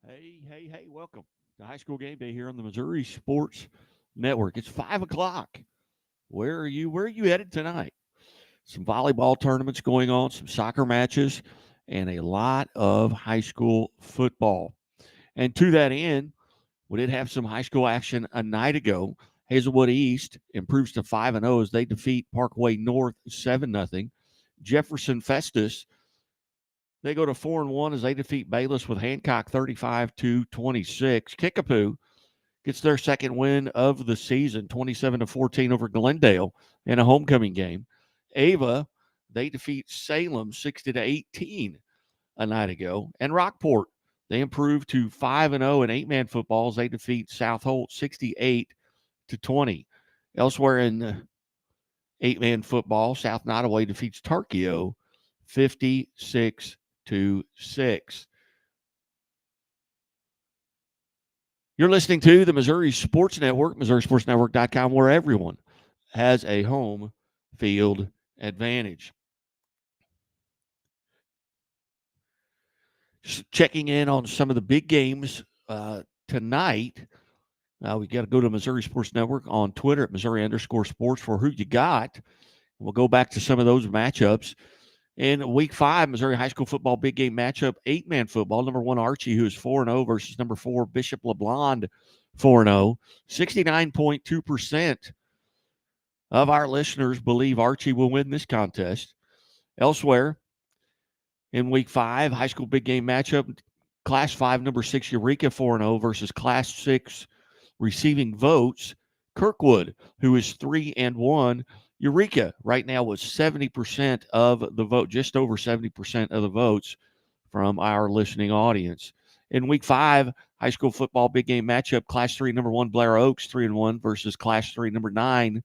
Hey, welcome to High School Game Day here on the Missouri Sports Network. It's 5 o'clock. Where are you? Where are you headed tonight? Some volleyball tournaments going on, some soccer matches, and a lot of high school football. And to that end, we did have some high school action a night ago. Hazelwood East improves to 5-0 as they defeat Parkway North 7-0. Jefferson Festus, they go to 4-1 as they defeat Bayless with Hancock 35-26. Kickapoo gets their second win of the season, 27-14 over Glendale in a homecoming game. Ava, they defeat Salem 60-18 a night ago. And Rockport, they improve to 5-0 in eight-man footballs. They defeat South Holt 68-20. Elsewhere in eight-man football, South Nottoway defeats Tarkio 56-6. You're listening to the Missouri Sports Network, MissouriSportsNetwork.com, where everyone has a home field advantage. Just checking in on some of the big games tonight. We got to go to Missouri Sports Network on Twitter at Missouri_sports for who you got. We'll go back to some of those matchups. In week 5, Missouri high school football big game matchup, eight-man football. Number 1, Archie, who is 4-0 versus number 4, Bishop LeBlond, 4-0. 69.2% of our listeners believe Archie will win this contest. Elsewhere, in week 5, high school big game matchup, Class 5, number 6, Eureka, 4-0 versus Class 6 receiving votes, Kirkwood, who is 3-1. Eureka right now was 70% of the vote, just over 70% of the votes from our listening audience. In week 5, high school football big game matchup, Class 3, number 1, Blair Oaks, 3-1 versus Class 3, number 9,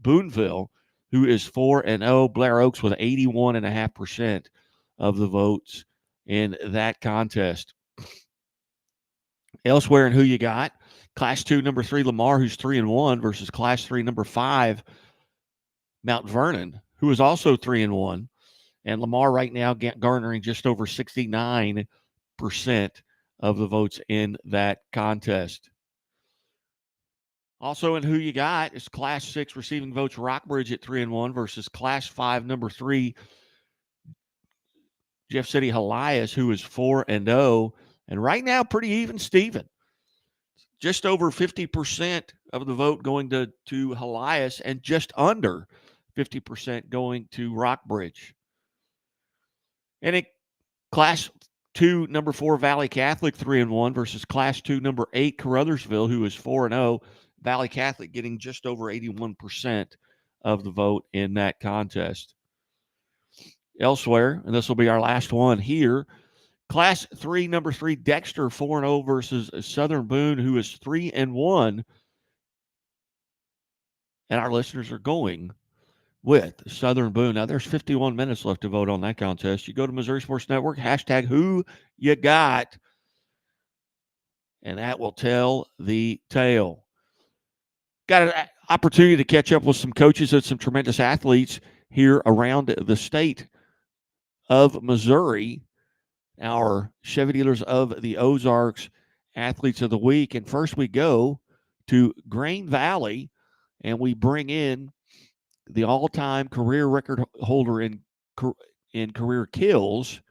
Boonville, who is 4-0. Blair Oaks with 81.5% of the votes in that contest. Elsewhere in who you got, Class 2, number 3, Lamar, who's 3-1 versus Class 3, number 5, Mount Vernon, who is also 3-1. And Lamar right now garnering just over 69% of the votes in that contest. Also in who you got is Class 6 receiving votes, Rockbridge at 3-1 versus Class 5, number 3, Jeff City Helias, who is 4-0. And right now, pretty even Steven. Just over 50% of the vote going to Helias and just under 50% going to Rockbridge. And in Class 2, number 4, Valley Catholic, 3-1 versus Class 2, number 8, Caruthersville, who is 4-0. Valley Catholic getting just over 81% of the vote in that contest. Elsewhere, and this will be our last one here, Class 3, number 3, Dexter, 4-0 versus Southern Boone, who is 3-1. And our listeners are going with Southern Boone. Now, there's 51 minutes left to vote on that contest. You go to Missouri Sports Network, hashtag who you got, and that will tell the tale. Got an opportunity to catch up with some coaches and some tremendous athletes here around the state of Missouri, our Chevy Dealers of the Ozarks Athletes of the Week. And first we go to Grain Valley, and we bring in the all-time career record holder in career kills,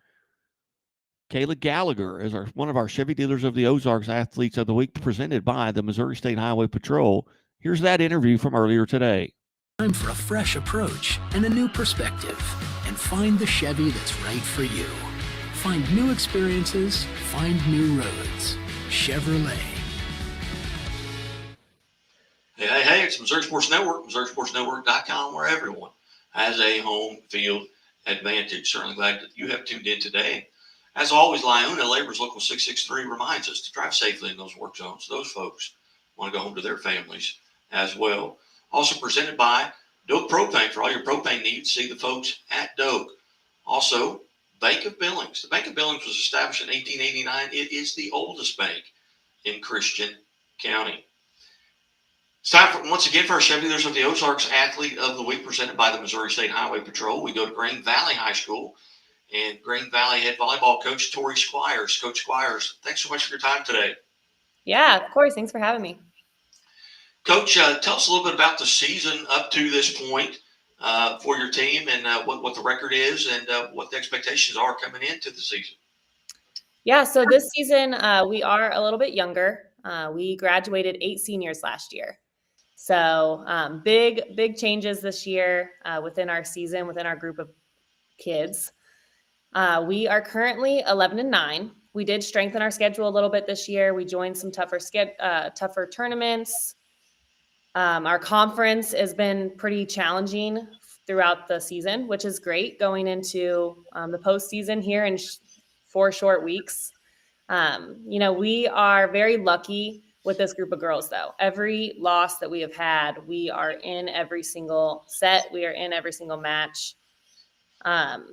Kayla Gallagher, is one of our Chevy Dealers of the Ozarks Athletes of the Week, presented by the Missouri State Highway Patrol. Here's that interview from earlier today. Time for a fresh approach and a new perspective, and find the Chevy that's right for you. Find new experiences, find new roads. Chevrolet. Hey, it's Missouri Sports Network, MissouriSportsNetwork.com, where everyone has a home field advantage. Certainly glad that you have tuned in today. As always, Liona Labor's Local 663 reminds us to drive safely in those work zones. Those folks want to go home to their families as well. Also presented by Doak Propane. For all your propane needs, see the folks at Doak. Also, Bank of Billings. The Bank of Billings was established in 1889. It is the oldest bank in Christian County. It's time once again for our Chevy Dealers of the Ozarks Athlete of the Week, presented by the Missouri State Highway Patrol. We go to Grain Valley High School and Green Valley head volleyball coach Tori Squires. Coach Squires, thanks so much for your time today. Yeah, of course. Thanks for having me. Coach, tell us a little bit about the season up to this point for your team, and what the record is, and what the expectations are coming into the season. Yeah, so this season we are a little bit younger. We graduated 8 seniors last year. So big changes this year within our season, within our group of kids. We are currently 11-9. We did strengthen our schedule a little bit this year. We joined some tougher tournaments. Our conference has been pretty challenging throughout the season, which is great going into the postseason here in 4 short weeks. We are very lucky with this group of girls, though. Every loss that we have had, we are in every single set. We are in every single match.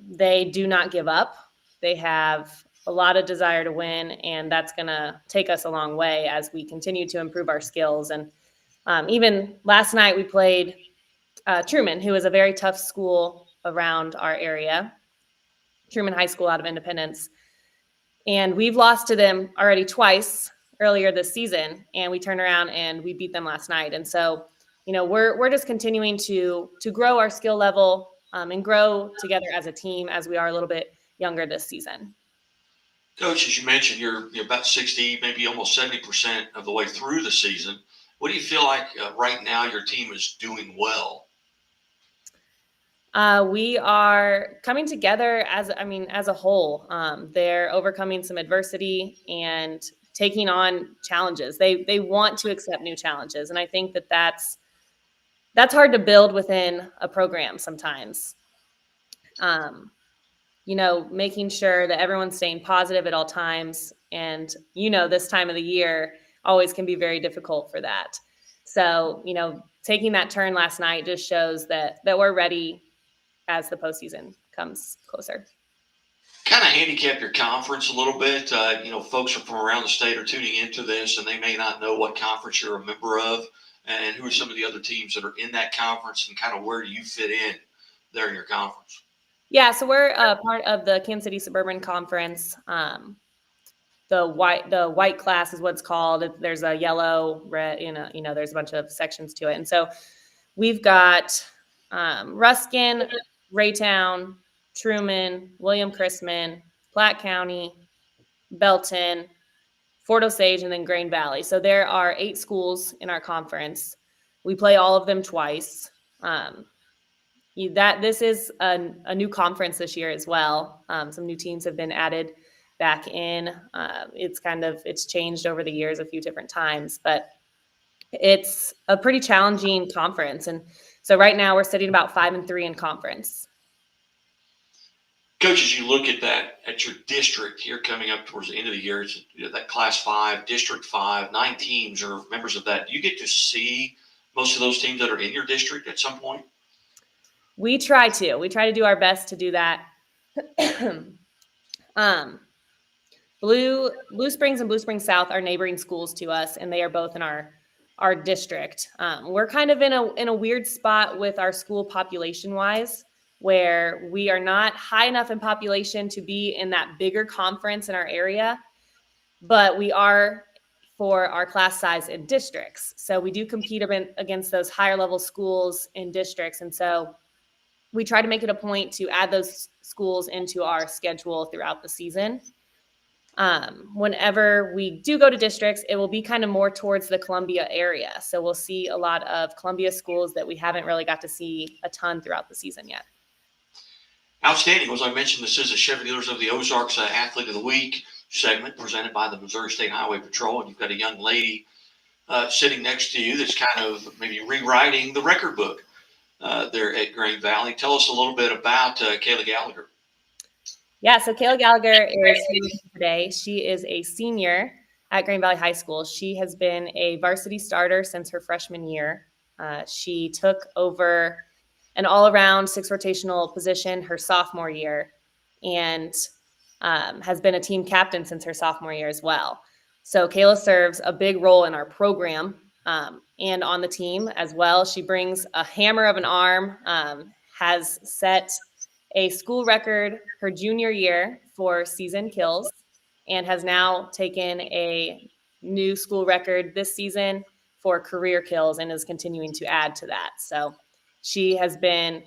They do not give up. They have a lot of desire to win, and that's going to take us a long way as we continue to improve our skills. And even last night we played Truman, who is a very tough school around our area, Truman High School out of Independence. And we've lost to them already twice earlier this season, and we turned around and we beat them last night. And so, we're just continuing to grow our skill level and grow together as a team as we are a little bit younger this season. Coach, as you mentioned, you're about 60, maybe almost 70% of the way through the season. What do you feel like right now your team is doing well? We are coming together as a whole. They're overcoming some adversity and taking on challenges. They want to accept new challenges. And I think that's hard to build within a program sometimes. Making sure that everyone's staying positive at all times. And, this time of the year always can be very difficult for that. So, taking that turn last night just shows that we're ready as the postseason comes closer. Kind of handicap your conference a little bit. Folks from around the state are tuning into this, and they may not know what conference you're a member of, and who are some of the other teams that are in that conference, and kind of where do you fit in there in your conference? Yeah, so we're part of the Kansas City Suburban Conference. The white class is what's called. There's a yellow, red, there's a bunch of sections to it. And so we've got Ruskin, Raytown, Truman, William Chrisman, Platte County, Belton, Fort Osage, and then Green Valley. So there are 8 schools in our conference. We play all of them twice. This is a new conference this year as well. Some new teams have been added back in. It's changed over the years a few different times, but it's a pretty challenging conference. And so right now we're sitting about 5-3 in conference. Coach, as you look at your district here coming up towards the end of the year, it's that Class 5, District 5, 9 teams are members of that. Do you get to see most of those teams that are in your district at some point? We try to do our best to do that. Blue Springs and Blue Springs South are neighboring schools to us, and they are both in our district. We're kind of in a weird spot with our school population wise, where we are not high enough in population to be in that bigger conference in our area, but we are for our class size in districts. So we do compete against those higher level schools in districts. And so we try to make it a point to add those schools into our schedule throughout the season. Whenever we do go to districts, it will be kind of more towards the Columbia area. So we'll see a lot of Columbia schools that we haven't really got to see a ton throughout the season yet. Outstanding. As I mentioned, this is a Chevy Dealers of the Ozarks Athlete of the Week segment presented by the Missouri State Highway Patrol. And you've got a young lady sitting next to you that's kind of maybe rewriting the record book there at Green Valley. Tell us a little bit about Kayla Gallagher. Yeah, so Kayla Gallagher is here today. She is a senior at Green Valley High School. She has been a varsity starter since her freshman year. She took over an all-around 6 rotational position her sophomore year and has been a team captain since her sophomore year as well. So Kayla serves a big role in our program and on the team as well. She brings a hammer of an arm, has set a school record her junior year for season kills and has now taken a new school record this season for career kills and is continuing to add to that. So she has been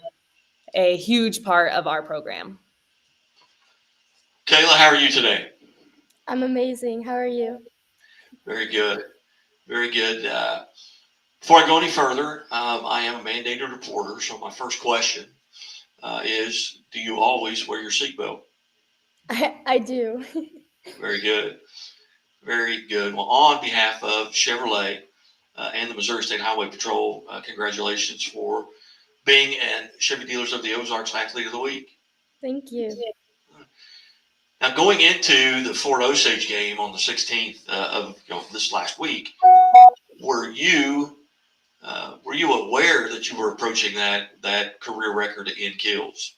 a huge part of our program. Kayla, how are you today? I'm amazing. How are you? Very good. Very good. Before I go any further, I am a mandated reporter. So my first question is, do you always wear your seatbelt? I do. Very good. Very good. Well, on behalf of Chevrolet and the Missouri State Highway Patrol, congratulations for being a Chevy Dealers of the Ozarks Athlete of the Week. Thank you. Now, going into the Fort Osage game on the 16th of this last week, were you aware that you were approaching that career record in kills?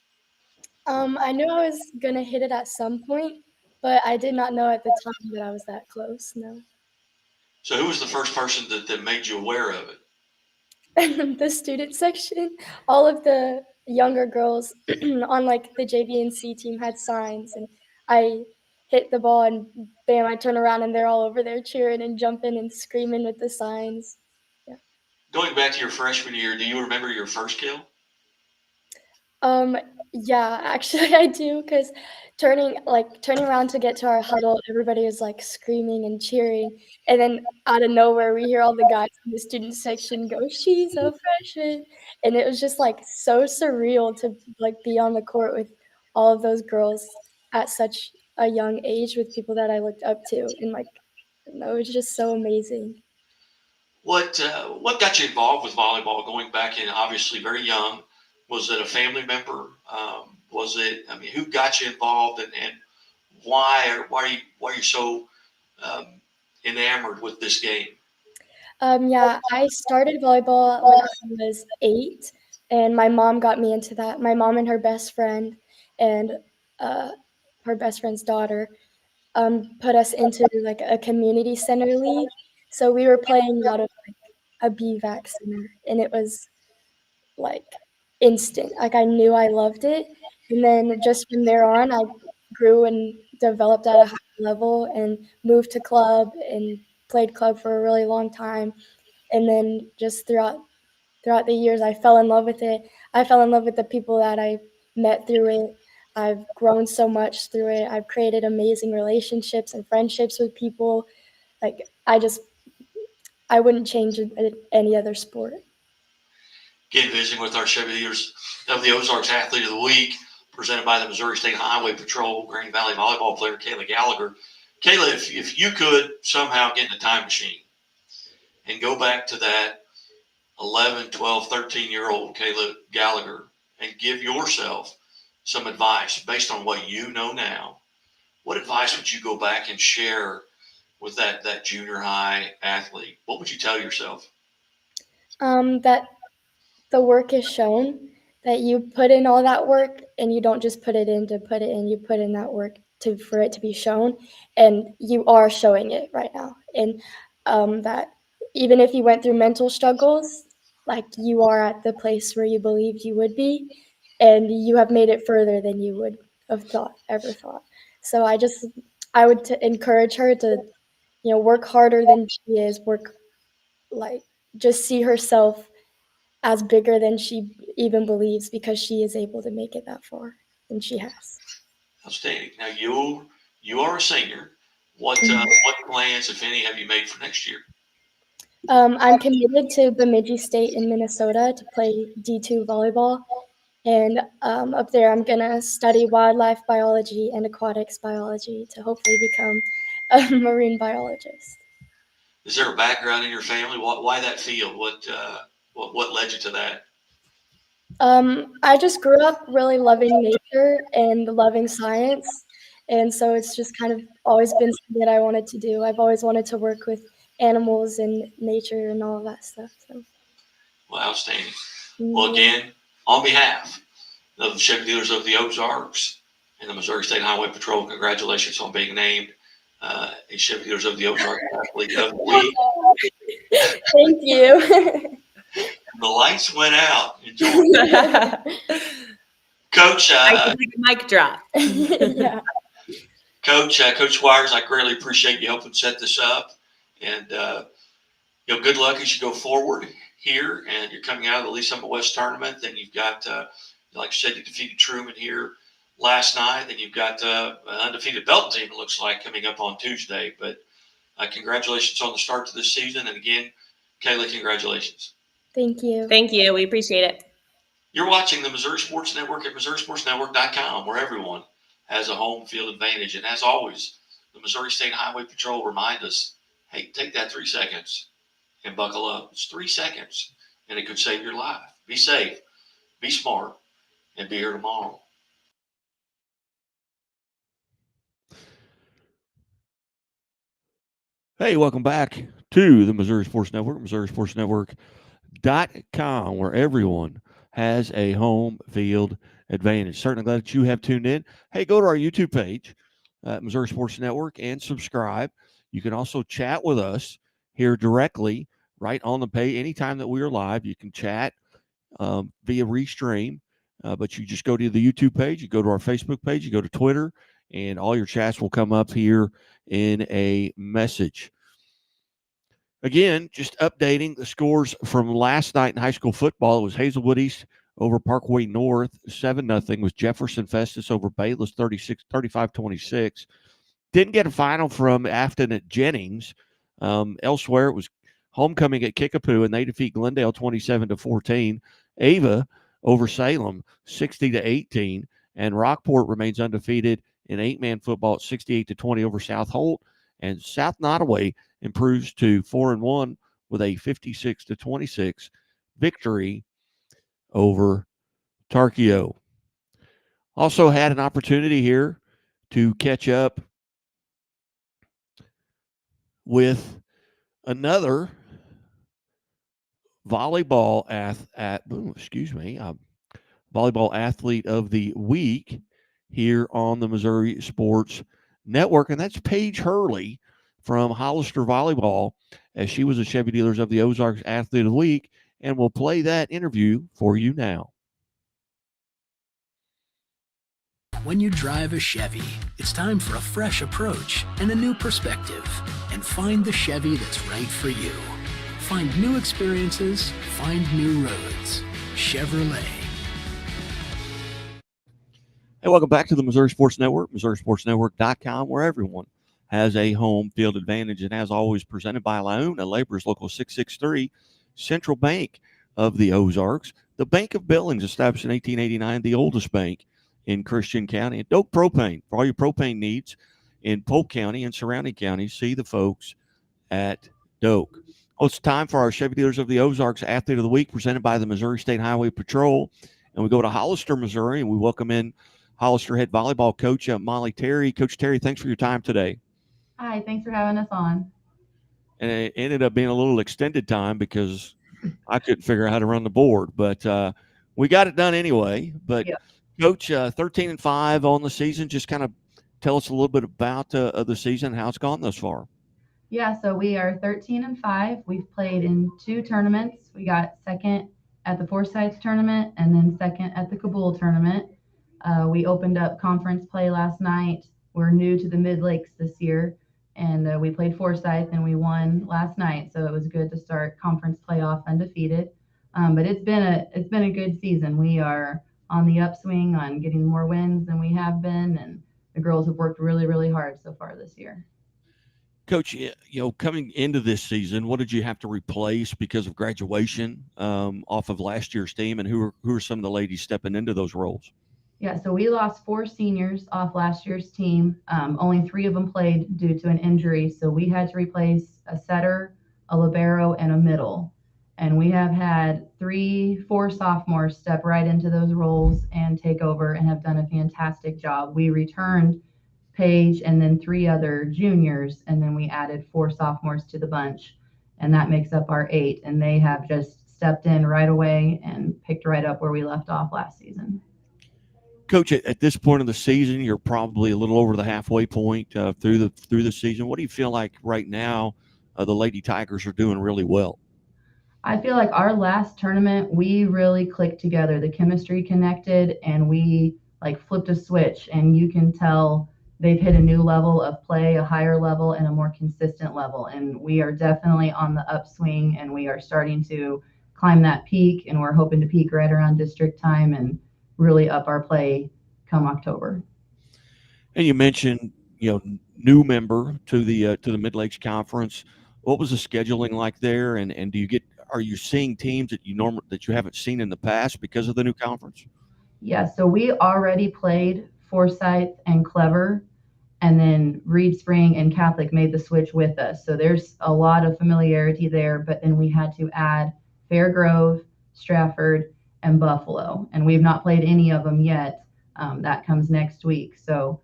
I knew I was gonna hit it at some point, but I did not know at the time that I was that close. No. So, who was the first person that made you aware of it? The student section, all of the younger girls on like the JV and C team had signs, and I hit the ball and bam, I turn around and they're all over there cheering and jumping and screaming with the signs. Going back to your freshman year, do you remember your first kill? Yeah, actually I do, because turning around to get to our huddle, everybody was like screaming and cheering, and then out of nowhere we hear all the guys in the student section go, "She's a freshman," and it was just like so surreal to like be on the court with all of those girls at such a young age with people that I looked up to, and like it was just so amazing. What got you involved with volleyball? Going back in, obviously very young. Was it a family member? Was it? I mean, who got you involved, and why are you so enamored with this game? Yeah, I started volleyball when I was 8, and my mom got me into that. My mom and her best friend and her best friend's daughter put us into like a community center league. So we were playing out of like a BVAC center, and it was like instant. Like I knew I loved it, and then just from there on, I grew and developed at a high level and moved to club and played club for a really long time. And then just throughout the years, I fell in love with it. I fell in love with the people that I met through it. I've grown so much through it. I've created amazing relationships and friendships with people. Like I wouldn't change any other sport. Again, visiting with our Chevy Dealers of the Ozarks Athlete of the Week, presented by the Missouri State Highway Patrol, Green Valley volleyball player Kayla Gallagher. Kayla, if you could somehow get in a time machine and go back to that 11, 12, 13-year-old Kayla Gallagher and give yourself some advice based on what you know now, what advice would you go back and share with that junior high athlete? What would you tell yourself? That the work is shown, that you put in all that work and you don't just put it in to put it in, you put in that work for it to be shown, and you are showing it right now. And that even if you went through mental struggles, like you are at the place where you believed you would be, and you have made it further than you would have ever thought. So I would encourage her to, work harder than she is, just see herself as bigger than she even believes, because she is able to make it that far, and she has. Outstanding. Now you are a senior. What plans, if any, have you made for next year? I'm committed to Bemidji State in Minnesota to play D2 volleyball, and up there I'm gonna study wildlife biology and aquatics biology to hopefully become a marine biologist. Is there a background in your family? Why that field? What led you to that? I just grew up really loving nature and loving science, and so it's just kind of always been something that I wanted to do. I've always wanted to work with animals and nature and all of that stuff. So. Well, outstanding. Well, again, on behalf of the Chevy Dealers of the Ozarks and the Missouri State Highway Patrol, congratulations on being named a Chevy Dealers of the Ozarks Athlete of the Week. Thank you. The lights went out. Enjoy. Coach, I think a mic drop. Yeah. Coach Squires, I greatly appreciate you helping set this up, and good luck as you go forward here. And you're coming out of the Lee Summit West tournament. Then you've got, like you said, you defeated Truman here last night. Then you've got an undefeated Belton team. It looks like coming up on Tuesday. But congratulations on the start to this season. And again, Kayla, congratulations. Thank you. Thank you. We appreciate it. You're watching the Missouri Sports Network at MissouriSportsNetwork.com, where everyone has a home field advantage. And as always, the Missouri State Highway Patrol remind us, hey, take that 3 seconds and buckle up. It's 3 seconds, and it could save your life. Be safe, be smart, and be here tomorrow. Hey, welcome back to the Missouri Sports Network, MissouriSportsNetwork.com, where everyone has a home field advantage. Certainly glad that you have tuned in. Hey, go to our YouTube page, Missouri Sports Network, and subscribe. You can also chat with us here directly right on the page. Anytime that we are live, you can chat via Restream, but you just go to the YouTube page, you go to our Facebook page, you go to Twitter, and all your chats will come up here in a message. Again, just updating the scores from last night in high school football. It was Hazelwood East over Parkway North, 7-0, with Jefferson Festus over Bayless, 35-26. Didn't get a final from Afton at Jennings. Elsewhere, it was Homecoming at Kickapoo, and they defeat Glendale 27-14. Ava over Salem, 60-18. And Rockport remains undefeated in 8-man football at 68-20 over South Holt. And South Nottoway improves to 4-1 with a 56-26 victory over Tarkio. Also had an opportunity here to catch up with another volleyball volleyball athlete of the week here on the Missouri Sports Network, and that's Paige Hurley from Hollister Volleyball, as she was a Chevy Dealers of the Ozarks Athlete of the Week, and we'll play that interview for you now. When you drive a Chevy, it's time for a fresh approach and a new perspective, and find the Chevy that's right for you. Find new experiences, find new roads. Chevrolet. Hey, welcome back to the Missouri Sports Network, MissouriSportsNetwork.com, where everyone has a home field advantage, and as always, presented by Launa Laborers Local 663, Central Bank of the Ozarks, the Bank of Billings, established in 1889, the oldest bank in Christian County, and Doak Propane for all your propane needs in Polk County and surrounding counties. See the folks at Doak. Well, it's time for our Chevy Dealers of the Ozarks Athlete of the Week, presented by the Missouri State Highway Patrol, and we go to Hollister, Missouri, and we welcome in Hollister head volleyball coach Molly Terry. Coach Terry, thanks for your time today. Hi, thanks for having us on. And it ended up being a little extended time because I couldn't figure out how to run the board, but we got it done anyway. But yeah. Coach, 13-5 on the season. Just kind of tell us a little bit about the season, how it's gone thus far. Yeah, so we are 13-5. We've played in 2 tournaments. We got second at the Forsyth tournament and then second at the Kabul tournament. We opened up conference play last night. We're new to the Mid-Lakes this year, and we played Forsyth and we won last night. So it was good to start conference playoff undefeated. But it's been a good season. We are on the upswing on getting more wins than we have been, and the girls have worked really, really hard so far this year. Coach, coming into this season, what did you have to replace because of graduation off of last year's team, and who are some of the ladies stepping into those roles? Yeah, so we lost 4 seniors off last year's team. Only 3 of them played due to an injury, so we had to replace a setter, a libero, and a middle. And we have had 3-4 sophomores step right into those roles and take over and have done a fantastic job. We returned Paige and then 3 other juniors, and then we added 4 sophomores to the bunch, and that makes up our 8. And they have just stepped in right away and picked right up where we left off last season. Coach, at this point of the season, you're probably a little over the halfway point through the season. What do you feel like right now the Lady Tigers are doing really well? I feel like our last tournament, we really clicked together. The chemistry connected, and we like flipped a switch, and you can tell they've hit a new level of play, a higher level, and a more consistent level. And we are definitely on the upswing, and we are starting to climb that peak, and we're hoping to peak right around district time and really up our play come October. And you mentioned, new member to the Mid Lakes Conference. What was the scheduling like there? And are you seeing teams that you haven't seen in the past because of the new conference? Yeah, so we already played Forsyth and Clever, and then Reed Spring and Catholic made the switch with us. So there's a lot of familiarity there, but then we had to add Fairgrove, Stratford, and Buffalo, and we've not played any of them yet. That comes next week. So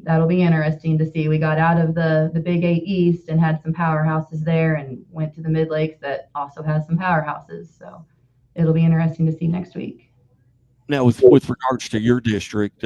that'll be interesting to see. We got out of the Big 8 East and had some powerhouses there, and went to the Mid Lakes that also has some powerhouses. So it'll be interesting to see next week. Now, with regards to your district,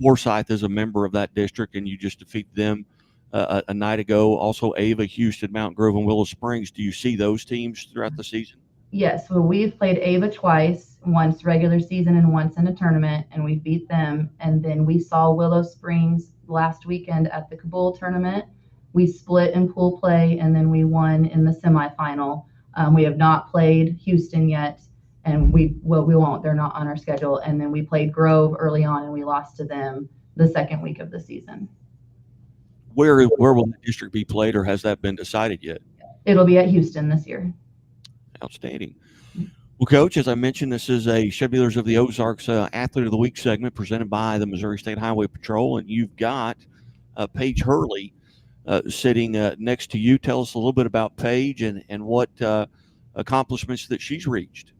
Forsyth is a member of that district, and you just defeated them a night ago. Also, Ava, Houston, Mountain Grove, and Willow Springs. Do you see those teams throughout the season? Yes, well, we've played Ava twice, once regular season and once in a tournament, and we beat them. And then we saw Willow Springs last weekend at the Kabul tournament. We split in pool play, and then we won in the semifinal. We have not played Houston yet, and we won't. They're not on our schedule. And then we played Grove early on, and we lost to them the second week of the season. Where will the district be played, or has that been decided yet? It'll be at Houston this year. Outstanding. Well, Coach, as I mentioned, this is a Chevy Dealers of the Ozarks Athlete of the Week segment presented by the Missouri State Highway Patrol, and you've got Paige Hurley sitting next to you. Tell us a little bit about Paige and what accomplishments that she's reached.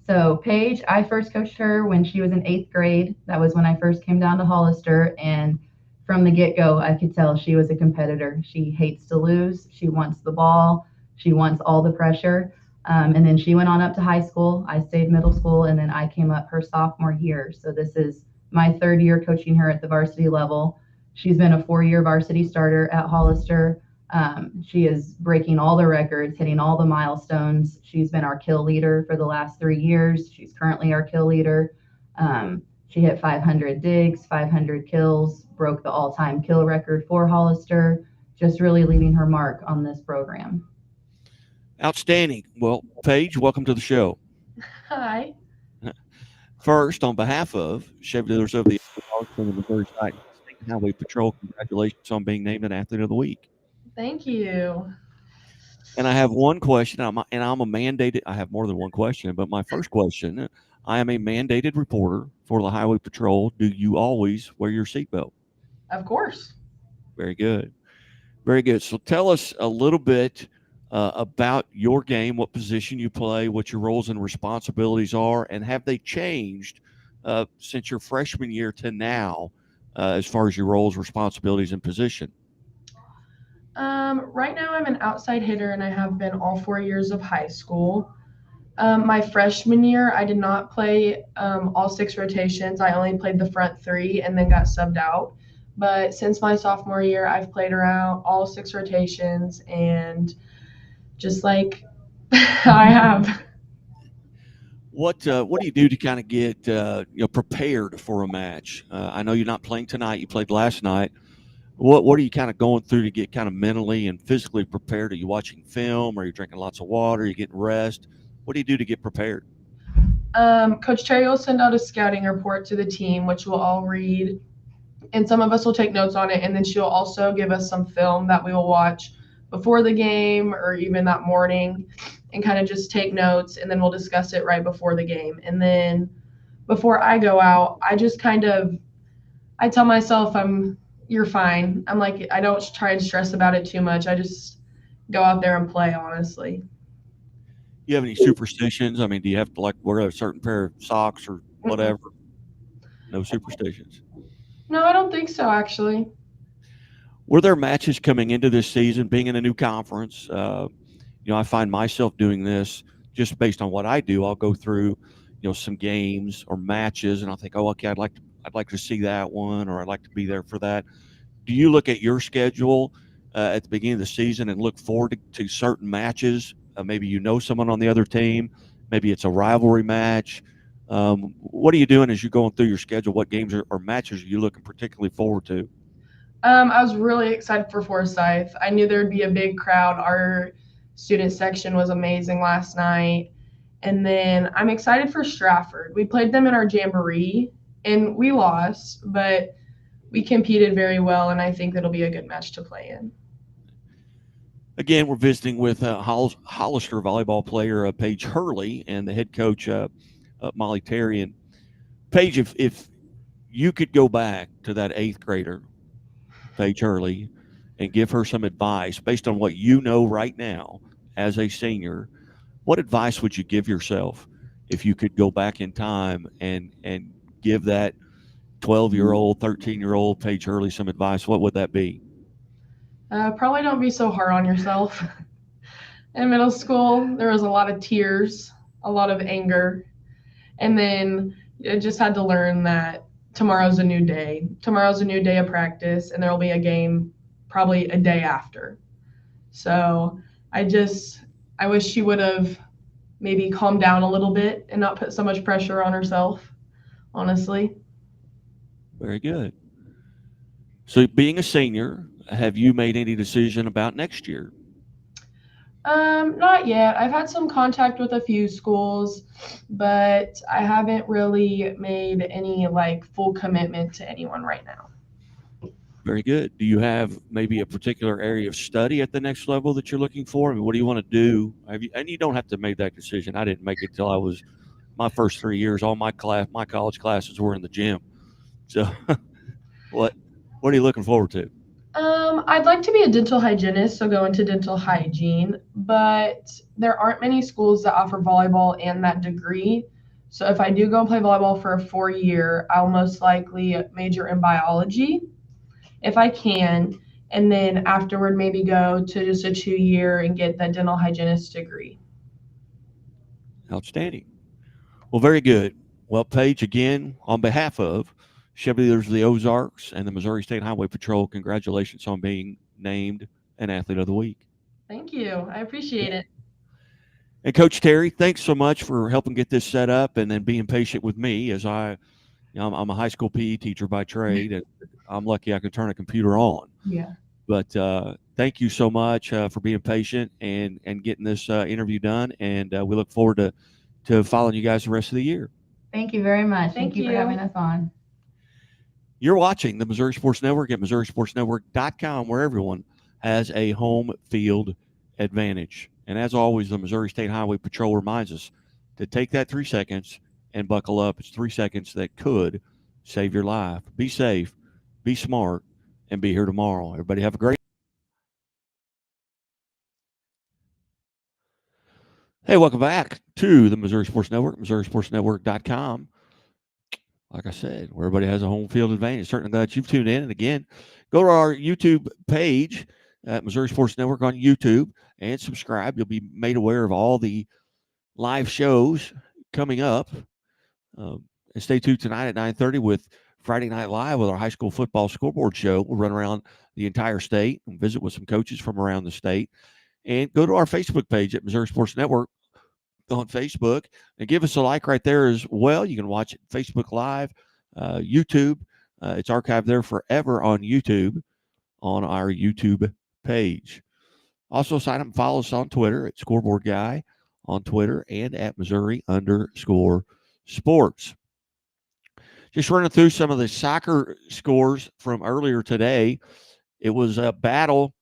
So Paige, I first coached her when she was in 8th grade. That was when I first came down to Hollister, and from the get-go, I could tell she was a competitor. She hates to lose. She wants the ball. She wants all the pressure. And then she went on up to high school. I stayed middle school, and then I came up her sophomore year. So this is my 3rd year coaching her at the varsity level. She's been a 4-year varsity starter at Hollister. She is breaking all the records, hitting all the milestones. She's been our kill leader for the last 3 years. She's currently our kill leader. She hit 500 digs, 500 kills, broke the all-time kill record for Hollister, just really leaving her mark on this program. Outstanding. Well, Paige, welcome to the show. Hi. First, on behalf of Chevy Dealers of the Ozarks and the Missouri State Highway Patrol, congratulations on being named an Athlete of the Week. Thank you. And I have one question, I'm a mandated. I have more than one question, but my first question: I am a mandated reporter for the Highway Patrol. Do you always wear your seatbelt? Of course. Very good. Very good. So tell us a little bit about your game, what position you play, what your roles and responsibilities are, and have they changed since your freshman year to now as far as your roles, responsibilities, and position? Right now I'm an outside hitter, and I have been all 4 years of high school. My freshman year, I did not play all 6 rotations. I only played the front 3 and then got subbed out. But since my sophomore year, I've played around all 6 rotations, and just like I have. What do you do to kind of get prepared for a match? I know you're not playing tonight. You played last night. What are you kind of going through to get kind of mentally and physically prepared? Are you watching film? Are you drinking lots of water? Are you getting rest? What do you do to get prepared? Coach Terry will send out a scouting report to the team, which we'll all read, and some of us will take notes on it. And then she'll also give us some film that we will watch before the game or even that morning and kind of just take notes, and then we'll discuss it right before the game. And then before I go out, I just I tell myself you're fine. I'm like, I don't try and stress about it too much. I just go out there and play, honestly. You have any superstitions? I mean, do you have to wear a certain pair of socks or whatever? No superstitions. No, I don't think so, actually. Were there matches coming into this season, being in a new conference? I find myself doing this just based on what I do. I'll go through, some games or matches, and I'll think, oh, okay, I'd like to see that one, or I'd like to be there for that. Do you look at your schedule at the beginning of the season and look forward to certain matches maybe you know someone on the other team. Maybe it's a rivalry match. What are you doing as you're going through your schedule? What games or matches are you looking particularly forward to? I was really excited for Forsyth. I knew there would be a big crowd. Our student section was amazing last night. And then I'm excited for Stratford. We played them in our jamboree, and we lost, but we competed very well, and I think that'll be a good match to play in. Again, we're visiting with Hollister volleyball player Paige Hurley and the head coach Molly Terry. And Paige, if you could go back to that 8th grader, Paige Hurley, and give her some advice based on what you know right now as a senior, what advice would you give yourself if you could go back in time and give that 12-year-old, 13-year-old Paige Hurley some advice? What would that be? Probably don't be so hard on yourself. In middle school, there was a lot of tears, a lot of anger, and then I just had to learn that tomorrow's a new day. Tomorrow's a new day of practice, and there will be a game probably a day after. So I wish she would have maybe calmed down a little bit and not put so much pressure on herself, honestly. Very good. So being a senior, have you made any decision about next year? Not yet. I've had some contact with a few schools, but I haven't really made any full commitment to anyone right now. Very good. Do you have maybe a particular area of study at the next level that you're looking for? I mean, what do you want to do? And you don't have to make that decision. I didn't make it till I was my first 3 years. All my college classes were in the gym. So what are you looking forward to? I'd like to be a dental hygienist, so go into dental hygiene, but there aren't many schools that offer volleyball and that degree. So if I do go and play volleyball for a 4-year, I'll most likely major in biology if I can, and then afterward maybe go to just a 2-year and get the dental hygienist degree. Outstanding. Well, very good. Well, Paige, again, on behalf of Chevy Dealers of the Ozarks and the Missouri State Highway Patrol, congratulations on being named an Athlete of the Week. Thank you. I appreciate it. And Coach Terry, thanks so much for helping get this set up and then being patient with me as I'm a high school PE teacher by trade, and I'm lucky I can turn a computer on. Yeah. But thank you so much for being patient and getting this interview done. And we look forward to following you guys the rest of the year. Thank you very much. Thank you for you. having us on. You're watching the Missouri Sports Network at MissouriSportsNetwork.com, where everyone has a home field advantage. And as always, the Missouri State Highway Patrol reminds us to take that 3 seconds and buckle up. It's 3 seconds that could save your life. Be safe, be smart, and be here tomorrow. Everybody have a great Hey, welcome back to the Missouri Sports Network, MissouriSportsNetwork.com. Like I said, where everybody has a home field advantage. Certainly glad you've tuned in. And again, go to our YouTube page at Missouri Sports Network on YouTube and subscribe. You'll be made aware of all the live shows coming up. And stay tuned tonight at 9:30 with Friday Night Live with our high school football scoreboard show. We'll run around the entire state and visit with some coaches from around the state. And go to our Facebook page at Missouri Sports Network on Facebook and give us a like right there as well. You can watch it Facebook Live, YouTube. It's archived there forever on YouTube, on our YouTube page. Also, sign up and follow us on Twitter at Scoreboard Guy on Twitter and at Missouri_sports. Just running through some of the soccer scores from earlier today. It was a battle,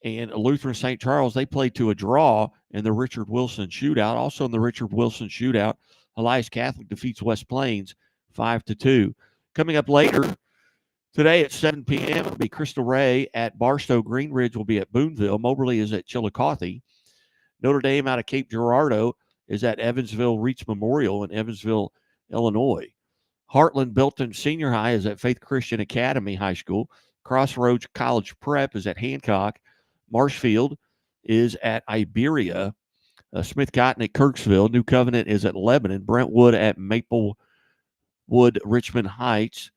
and Lutheran St. Charles, they played to a draw in the Richard Wilson shootout. Also in the Richard Wilson shootout, Elias Catholic defeats West Plains 5-2. Coming up later today at 7 p.m., it'll be Crystal Ray at Barstow. Green Ridge will be at Boonville. Moberly is at Chillicothe. Notre Dame out of Cape Girardeau is at Evansville Reach Memorial in Evansville, Illinois. Heartland Belton Senior High is at Faith Christian Academy High School. Crossroads College Prep is at Hancock. Marshfield is at Iberia. Smith Cotton at Kirksville. New Covenant is at Lebanon. Brentwood at Maplewood Richmond Heights.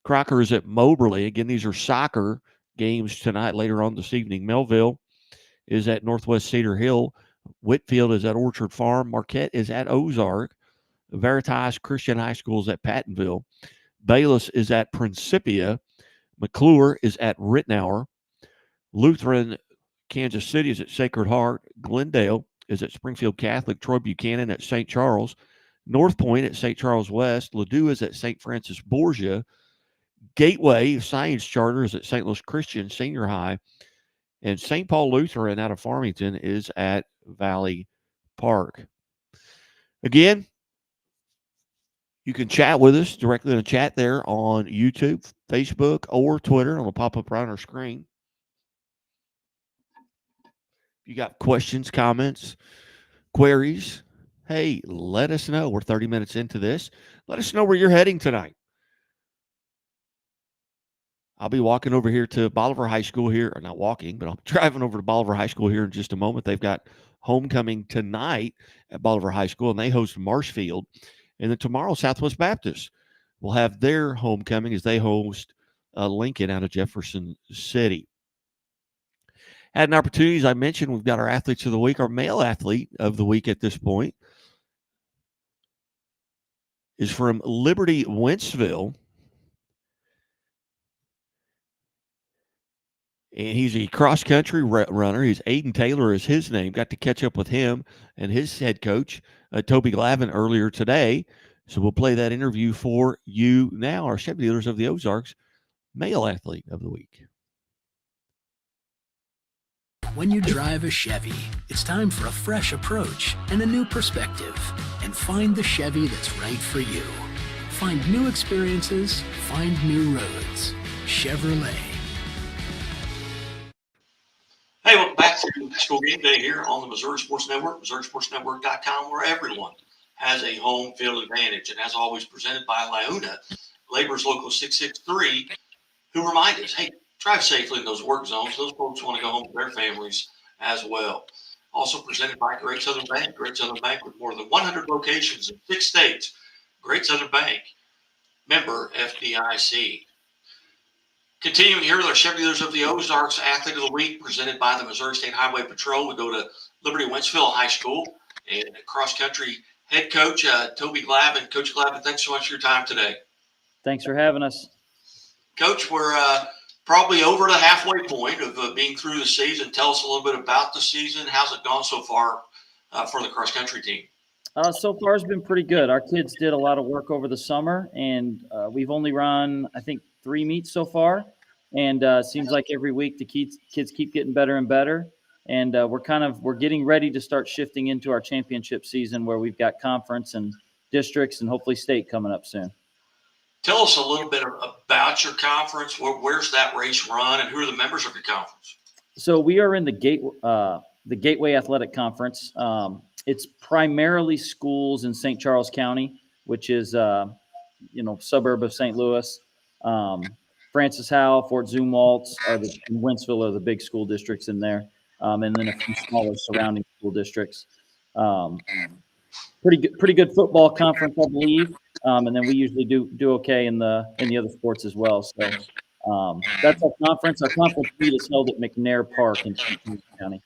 Crocker is at Moberly. Again, these are soccer games tonight later on this evening. Melville is at Northwest Cedar Hill. Whitfield is at Orchard Farm. Marquette is at Ozark. Veritas Christian High School is at Pattonville. Bayless is at Principia. McClure is at Rittenhour. Lutheran Kansas City is at Sacred Heart. Glendale is at Springfield Catholic. Troy Buchanan at St. Charles. North Point at St. Charles West. Ladue is at St. Francis Borgia. Gateway Science Charter is at St. Louis Christian Senior High. And St. Paul Lutheran out of Farmington is at Valley Park. Again, you can chat with us directly in the chat there on YouTube, Facebook, or Twitter. It'll pop up right on our screen. If you got questions, comments, queries, hey, let us know. We're 30 minutes into this. Let us know where you're heading tonight. I'll be walking over here to Bolivar High School here, or not walking, but I'm driving over to Bolivar High School here in just a moment. They've got homecoming tonight at Bolivar High School, and they host Marshfield. And then tomorrow, Southwest Baptist will have their homecoming as they host Lincoln out of Jefferson City. Had an opportunity, as I mentioned, we've got our athletes of the week. Our male athlete of the week at this point is from Liberty Wentzville. And he's a cross-country runner. He's Aiden Taylor is his name. Got to catch up with him and his head coach, Toby Glavin, earlier today. So we'll play that interview for you now. Our Chevy Dealers of the Ozarks male athlete of the week. When you drive a Chevy, it's time for a fresh approach and a new perspective. And find the Chevy that's right for you. Find new experiences, find new roads. Chevrolet. Hey, welcome back to School Game Day here on the Missouri Sports Network, MissouriSportsNetwork.com, where everyone has a home field advantage. And as always, presented by Liona, Labor's Local 663, who remind us, hey, drive safely in those work zones. Those folks want to go home to their families as well. Also presented by Great Southern Bank. Great Southern Bank with more than 100 locations in 6 states. Great Southern Bank, member FDIC. Continuing here with our Chevy Dealers of the Ozarks Athlete of the Week, presented by the Missouri State Highway Patrol. We go to Liberty Wentzville High School and cross-country head coach, Toby Glavin. Coach Glavin, thanks so much for your time today. Thanks for having us. Coach, we're probably over the halfway point of being through the season. Tell us a little bit about the season. How's it gone so far for the cross-country team? So far, it's been pretty good. Our kids did a lot of work over the summer, and we've only run, I think, 3 meets so far. And it seems like every week the kids keep getting better and better. And we're getting ready to start shifting into our championship season, where we've got conference and districts and hopefully state coming up soon. Tell us a little bit about your conference. Where's that race run, and who are the members of your conference? So we are in the Gateway Athletic Conference. It's primarily schools in St. Charles County, which is suburb of St. Louis. Francis Howell, Fort Zumwalt, and Wentzville are the big school districts in there, and then a few smaller surrounding school districts. Pretty good football conference, I believe, and then we usually do okay in the other sports as well. So that's our conference. Our conference meet is held at McNair Park in St. Louis County.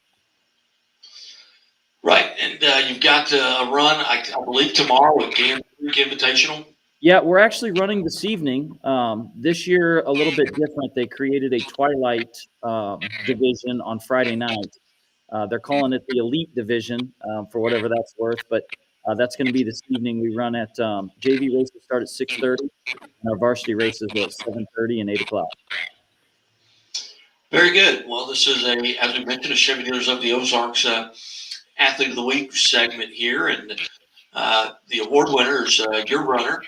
Right, and you've got a run, I believe, tomorrow at Game Creek Invitational. Yeah, we're actually running this evening. This year, a little bit different. They created a twilight division on Friday night. They're calling it the Elite Division for whatever that's worth, but that's going to be this evening. We run at JV races start at 6:30, and our varsity races are at 7:30 and 8 o'clock. Very good. Well, this is as we mentioned, a Chevy Dealers of the Ozarks Athlete of the Week segment here, and the award winner is your runner,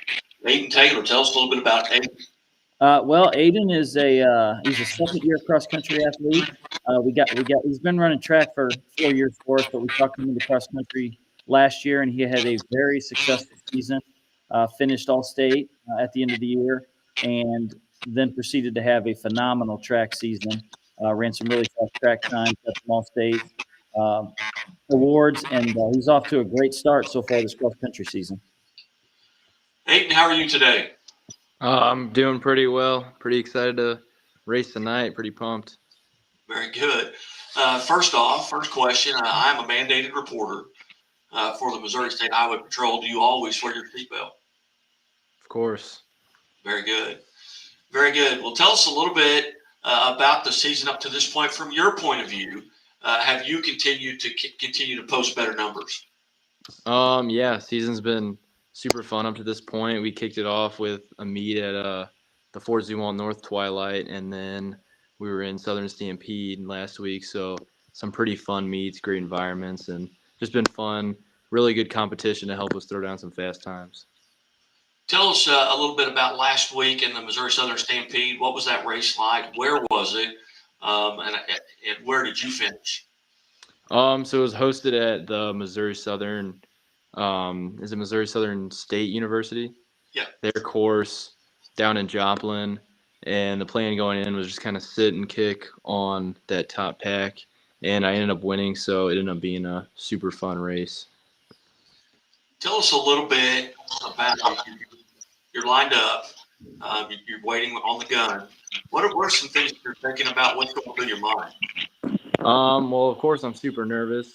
Aiden Taylor. Tell us a little bit about Aiden. Well, Aiden is he's a second-year cross-country athlete. He's been running track for 4 years for us, but we talked him into cross-country last year, and he had a very successful season. Finished all-state at the end of the year, and then proceeded to have a phenomenal track season. Ran some really fast track times at some all-state awards, and he's off to a great start so far this cross-country season. Aiden, how are you today? I'm doing pretty well. Pretty excited to race tonight. Pretty pumped. Very good. First off, first question, I'm a mandated reporter for the Missouri State Highway Patrol. Do you always wear your seatbelt? Of course. Very good. Very good. Well, tell us a little bit about the season up to this point from your point of view. Have you continued to post better numbers? Yeah, season's been super fun up to this point. We kicked it off with a meet at the Fort Zumwalt North Twilight, and then we were in Southern Stampede last week. So some pretty fun meets, great environments, and just been fun. Really good competition to help us throw down some fast times. Tell us a little bit about last week in the Missouri Southern Stampede. What was that race like? Where was it? And where did you finish? So it was hosted at the Missouri Southern, is it Missouri Southern State University? Yeah. Their course down in Joplin, and the plan going in was just kind of sit and kick on that top pack, and I ended up winning, so it ended up being a super fun race. Tell us a little bit about you're lined up, you're waiting on the gun. What are some things you're thinking about? What's going through your mind? Well, of course, I'm super nervous,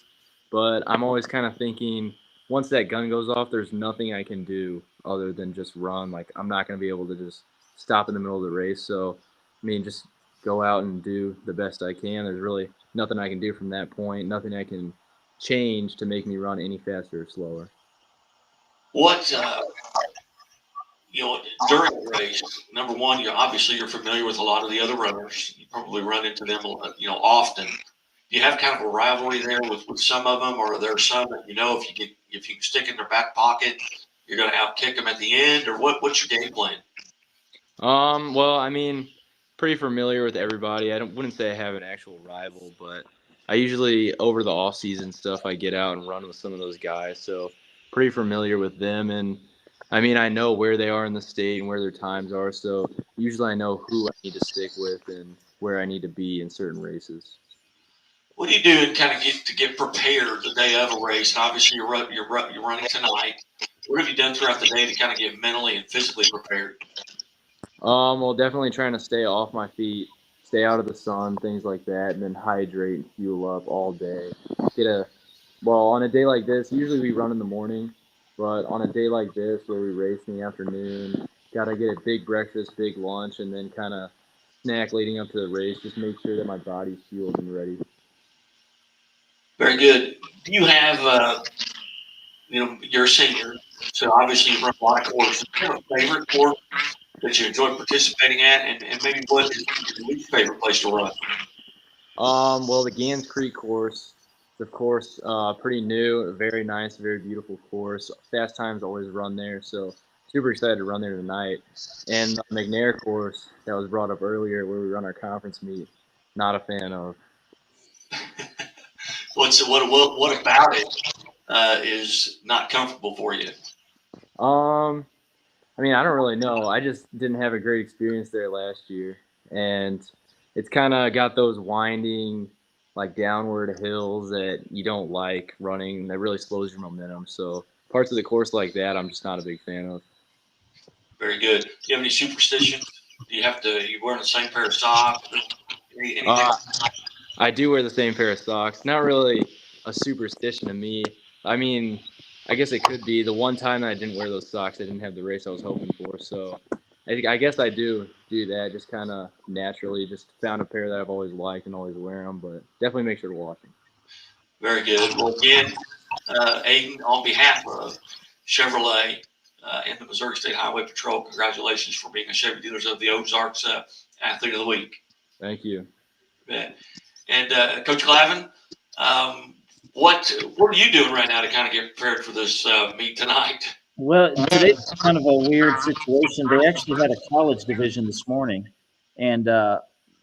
but I'm always kind of thinking once that gun goes off, there's nothing I can do other than just run. Like, I'm not going to be able to just stop in the middle of the race. So, I mean, just go out and do the best I can. There's really nothing I can do from that point, nothing I can change to make me run any faster or slower. What, during the race, number one, you're familiar with a lot of the other runners. You probably run into them, often. Do you have kind of a rivalry there with some of them, or are there some that if you stick in their back pocket, you're going to outkick them at the end, or what's your game plan? Well, I mean, pretty familiar with everybody. Wouldn't say I have an actual rival, but I usually over the off season stuff I get out and run with some of those guys, so pretty familiar with them. And I mean, I know where they are in the state and where their times are, so usually I know who I need to stick with and where I need to be in certain races. What do you do to kind of get prepared the day of a race? And obviously, you're running tonight. What have you done throughout the day to kind of get mentally and physically prepared? Well, definitely trying to stay off my feet, stay out of the sun, things like that, and then hydrate and fuel up all day. On a day like this, usually we run in the morning, but on a day like this where we race in the afternoon, gotta get a big breakfast, big lunch, and then kind of snack leading up to the race. Just make sure that my body's fueled and ready. Very good. Do you have, you're a senior, so obviously you run a lot of courses. Do you have a favorite course that you enjoy participating at, and maybe what is your least favorite place to run? Well, the Gans Creek course is, of course, pretty new, very nice, very beautiful course. Fast times always run there, so super excited to run there tonight. And the McNair course that was brought up earlier where we run our conference meet, not a fan of. What about it is not comfortable for you? I mean, I don't really know. I just didn't have a great experience there last year, and it's kind of got those winding, like downward hills that you don't like running. That really slows your momentum. So parts of the course like that, I'm just not a big fan of. Very good. Do you have any superstitions? Do you wearing the same pair of socks? Anything? I do wear the same pair of socks. Not really a superstition to me. I mean, I guess it could be. The one time that I didn't wear those socks, I didn't have the race I was hoping for. So I guess I do that, just kind of naturally. Just found a pair that I've always liked and always wear them, but definitely make sure to wash them. Very good. Well, again, Aiden, on behalf of Chevrolet and the Missouri State Highway Patrol, congratulations for being a Chevy Dealers of the Ozarks Athlete of the Week. Thank you. Yeah. And Coach Glavin, what are you doing right now to kind of get prepared for this meet tonight? Well, today's kind of a weird situation. They actually had a college division this morning, and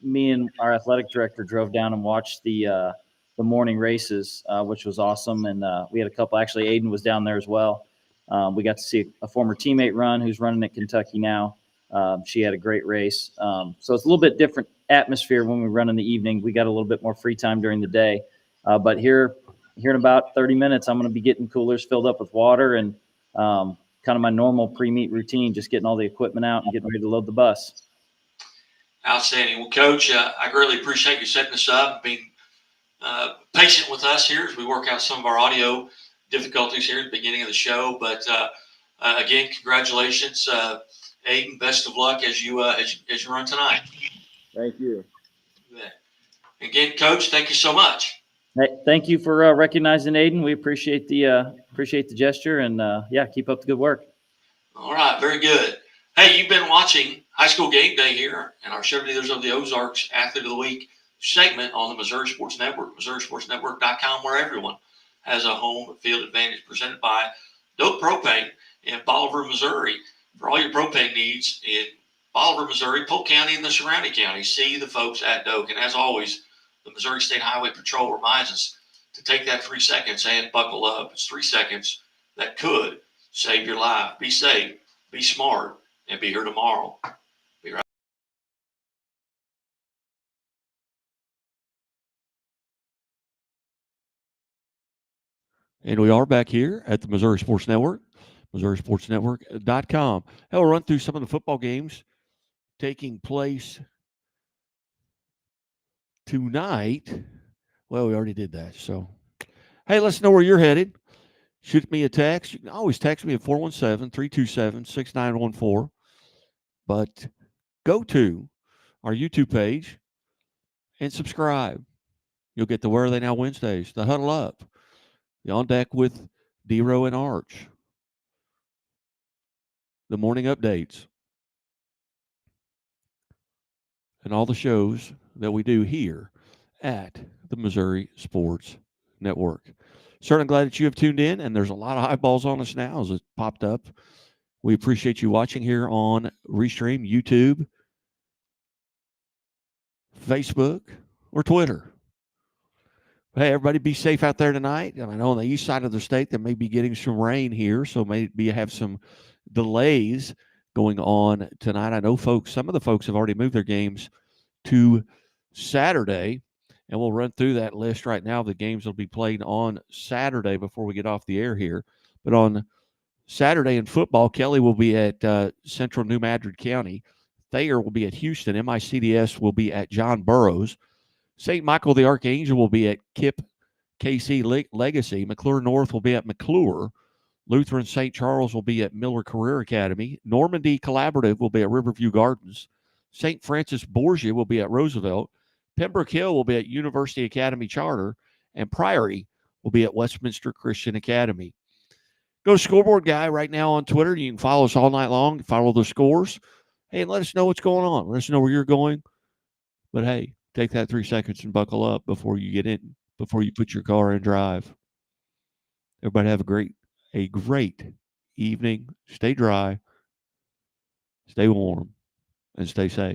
me and our athletic director drove down and watched the morning races, which was awesome. And we had a couple. Actually, Aiden was down there as well. We got to see a former teammate run who's running at Kentucky now. She had a great race. So it's a little bit different atmosphere when we run in the evening. We got a little bit more free time during the day. But here in about 30 minutes, I'm going to be getting coolers filled up with water and kind of my normal pre-meet routine, just getting all the equipment out and getting ready to load the bus. Outstanding. Well, Coach, I greatly appreciate you setting this up, being patient with us here as we work out some of our audio difficulties here at the beginning of the show. But again, congratulations, Aiden. Best of luck as you run tonight. Thank you. Again, Coach, thank you so much. Hey, thank you for recognizing Aiden. We appreciate the gesture, and keep up the good work. All right, very good. Hey, you've been watching High School Game Day here and our Chevy Dealers of the Ozarks Athlete of the Week segment on the Missouri Sports Network, MissouriSportsNetwork.com, where everyone has a home field advantage, presented by Doak Propane in Bolivar, Missouri. For all your propane needs in Bolivar, Missouri, Polk County, and the surrounding counties, see the folks at Doak. And as always, the Missouri State Highway Patrol reminds us to take that 3 seconds and buckle up. It's 3 seconds that could save your life. Be safe, be smart, and be here tomorrow. Be right. And we are back here at the Missouri Sports Network, MissouriSportsNetwork.com. We'll run through some of the football games taking place tonight. Well, we already did that. So, hey, let's know where you're headed. Shoot me a text. You can always text me at 417-327-6914. But go to our YouTube page and subscribe. You'll get the Where Are They Now Wednesdays, the Huddle Up, the On Deck with D-Row and Arch, the morning updates, and all the shows that we do here at the Missouri Sports Network. Certainly glad that you have tuned in, and there's a lot of eyeballs on us now as it popped up. We appreciate you watching here on Restream, YouTube, Facebook, or Twitter. Hey, everybody, be safe out there tonight. And I know on the east side of the state, they may be getting some rain here, so maybe have some delays going on tonight. I know some of the folks have already moved their games to Saturday, and we'll run through that list right now. The games will be played on Saturday before we get off the air here. But on Saturday in football, Kelly will be at Central New Madrid County. Thayer will be at Houston. MICDS will be at John Burroughs. St. Michael the Archangel will be at KIPP KC Legacy. McClure North will be at McClure. Lutheran St. Charles will be at Miller Career Academy. Normandy Collaborative will be at Riverview Gardens. St. Francis Borgia will be at Roosevelt. Pembroke Hill will be at University Academy Charter. And Priory will be at Westminster Christian Academy. Go to Scoreboard Guy right now on Twitter. You can follow us all night long. Follow the scores. Hey, and let us know what's going on. Let us know where you're going. But hey, take that 3 seconds and buckle up before you get in, before you put your car in drive. Everybody have a great evening. Stay dry, stay warm, and stay safe.